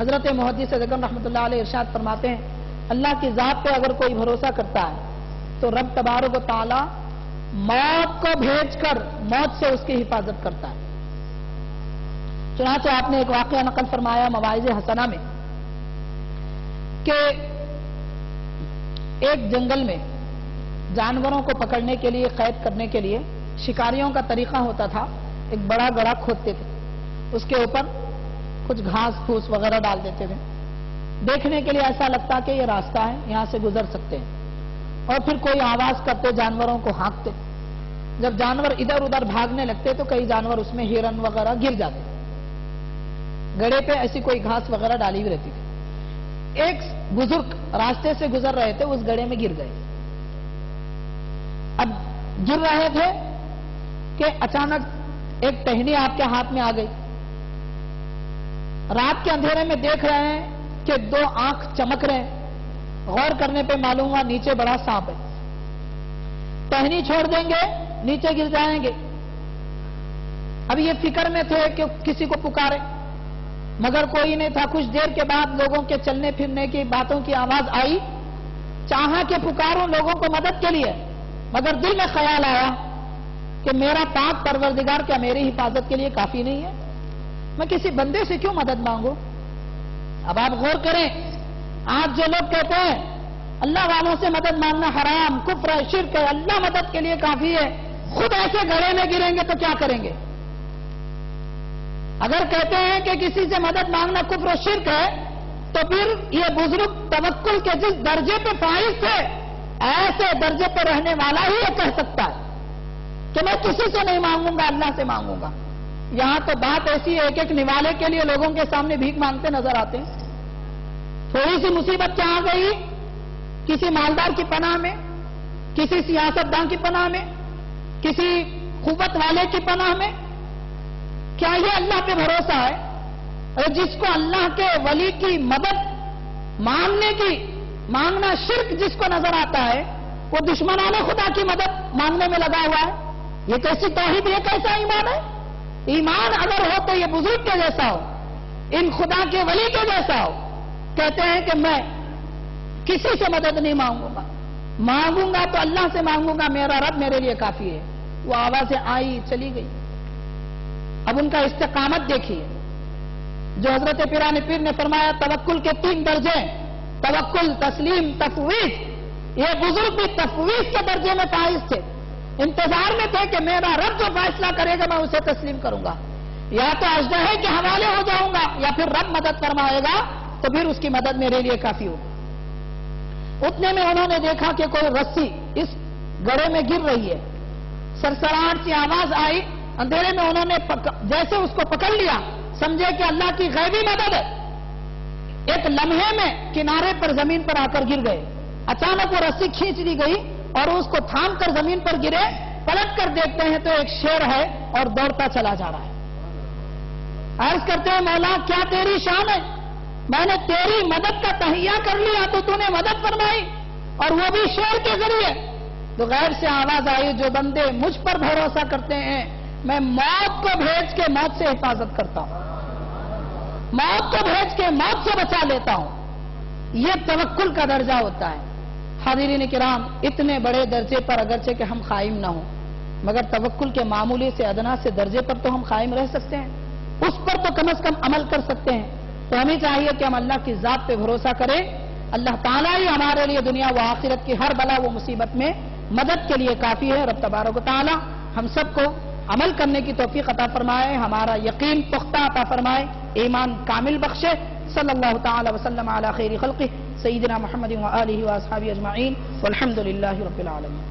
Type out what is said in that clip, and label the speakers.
Speaker 1: حضرت محدث اعظم رحمۃ اللہ علیہ ارشاد فرماتے ہیں اللہ کی ذات پہ اگر کوئی بھروسہ کرتا ہے تو رب تبارک و تعالی موت کو بھیج کر موت سے اس کی حفاظت کرتا ہے۔ چنانچہ آپ نے ایک واقعہ نقل فرمایا مواعظ حسنہ میں کہ ایک جنگل میں جانوروں کو پکڑنے کے لیے، قید کرنے کے لیے شکاریوں کا طریقہ ہوتا تھا، ایک بڑا گڑھا کھودتے تھے، اس کے اوپر کچھ گھاس پھوس وغیرہ ڈال دیتے تھے، دیکھنے کے لیے ایسا لگتا کہ یہ راستہ ہے، یہاں سے گزر سکتے ہیں، اور پھر کوئی آواز کرتے، جانوروں کو ہانکتے، جب جانور ادھر ادھر بھاگنے لگتے تو کئی جانور اس میں ہرن وغیرہ گر جاتے، گڑھے پہ ایسی کوئی گھاس وغیرہ ڈالی ہوئی رہتی تھی۔ ایک بزرگ راستے سے گزر رہے تھے، اس گڑھے میں گر گئے۔ اب گر رہے تھے کہ اچانک ایک ٹہنی آپ کے ہاتھ میں آ گئی، رات کے اندھیرے میں دیکھ رہے ہیں کہ دو آنکھ چمک رہے ہیں، غور کرنے پہ معلوم ہوا نیچے بڑا سانپ ہے، ٹہنی چھوڑ دیں گے نیچے گر جائیں گے۔ اب یہ فکر میں تھے کہ کسی کو پکارے، مگر کوئی نہیں تھا۔ کچھ دیر کے بعد لوگوں کے چلنے پھرنے کی باتوں کی آواز آئی، چاہا کہ پکاروں لوگوں کو مدد کے لیے، مگر دل میں خیال آیا کہ میرا پاک پروردگار کیا میری حفاظت کے لیے کافی نہیں ہے؟ میں کسی بندے سے کیوں مدد مانگوں؟ اب آپ غور کریں، آج جو لوگ کہتے ہیں اللہ والوں سے مدد مانگنا حرام، کفر ہے، شرک ہے، اللہ مدد کے لیے کافی ہے، خود ایسے گڑھے میں گریں گے تو کیا کریں گے؟ اگر کہتے ہیں کہ کسی سے مدد مانگنا کفر و شرک ہے تو پھر یہ بزرگ توکل کے جس درجے پہ فائز تھے، ایسے درجے پہ رہنے والا ہی یہ کہہ سکتا ہے کہ میں کسی سے نہیں مانگوں گا، اللہ سے مانگوں گا۔ یہاں تو بات ایسی ہے، ایک ایک نوالے کے لیے لوگوں کے سامنے بھیک مانگتے نظر آتے ہیں۔ تھوڑی سی مصیبت کیا آ گئی، کسی مالدار کی پناہ میں، کسی سیاستدان کی پناہ میں، کسی قوت والے کی پناہ میں، کیا یہ اللہ پہ بھروسہ ہے؟ اور جس کو اللہ کے ولی کی مدد مانگنا شرک جس کو نظر آتا ہے، وہ دشمنان خدا کی مدد مانگنے میں لگا ہوا ہے۔ یہ کیسی توحید، یہ کیسا ایمان ہے؟ ایمان اگر ہو تو یہ بزرگ کے جیسا ہو، ان خدا کے ولی کے جیسا ہو۔ کہتے ہیں کہ میں کسی سے مدد نہیں مانگوں گا، مانگوں گا تو اللہ سے مانگوں گا، میرا رب میرے لیے کافی ہے۔ وہ آوازیں آئی چلی گئی۔ اب ان کا استقامت دیکھیے، جو حضرت پیران پیر نے فرمایا توکل کے 3 درجے، توکل، تسلیم، تفویض۔ یہ بزرگ بھی تفویض کے درجے میں فائز تھے، انتظار میں تھے کہ میرا رب جو فیصلہ کرے گا میں اسے تسلیم کروں گا، یا تو اژدہے کے حوالے ہو جاؤں گا یا پھر رب مدد فرمائے گا تو پھر اس کی مدد میرے لیے کافی ہوگی۔ اتنے میں انہوں نے دیکھا کہ کوئی رسی اس گڑھے میں گر رہی ہے، سرسراہٹ سی آواز آئی، اندھیرے میں انہوں نے جیسے اس کو پکڑ لیا، سمجھے کہ اللہ کی غیبی مدد ہے، ایک لمحے میں کنارے پر زمین پر آ کر گر گئے۔ اچانک وہ رسی کھینچ لی گئی اور اس کو تھام کر زمین پر گرے، پلٹ کر دیکھتے ہیں تو ایک شیر ہے اور دوڑتا چلا جا رہا ہے۔ عرض کرتے ہیں مولا کیا تیری شان ہے، میں نے تیری مدد کا تہیہ کر لیا تو تو نے مدد فرمائی، اور وہ بھی شیر کے ذریعے۔ تو غیر سے آواز آئی، جو بندے مجھ پر بھروسہ کرتے ہیں میں موت کو بھیج کے موت سے حفاظت کرتا ہوں، موت کو بھیج کے موت سے بچا لیتا ہوں۔ یہ توکل کا درجہ ہوتا ہے۔ حاضرین کرام، اتنے بڑے درجے پر اگرچہ کہ ہم قائم نہ ہوں، مگر توکل کے معمولی سے ادنا سے درجے پر تو ہم قائم رہ سکتے ہیں، اس پر تو کم از کم عمل کر سکتے ہیں۔ تو ہمیں چاہیے کہ ہم اللہ کی ذات پہ بھروسہ کریں، اللہ تعالیٰ ہی ہمارے لیے دنیا و آخرت کی ہر بلا و مصیبت میں مدد کے لیے کافی ہے۔ رب تبارک و تعالیٰ ہم سب کو عمل کرنے کی توفیق عطا فرمائے، ہمارا یقین پختہ عطا فرمائے، ایمان کامل بخشے۔ صلی اللہ تعالی وسلم علی خیر خلقہ سیدنا محمد و آلہ و اصحابہ اجمعین والحمد للہ رب العالمین۔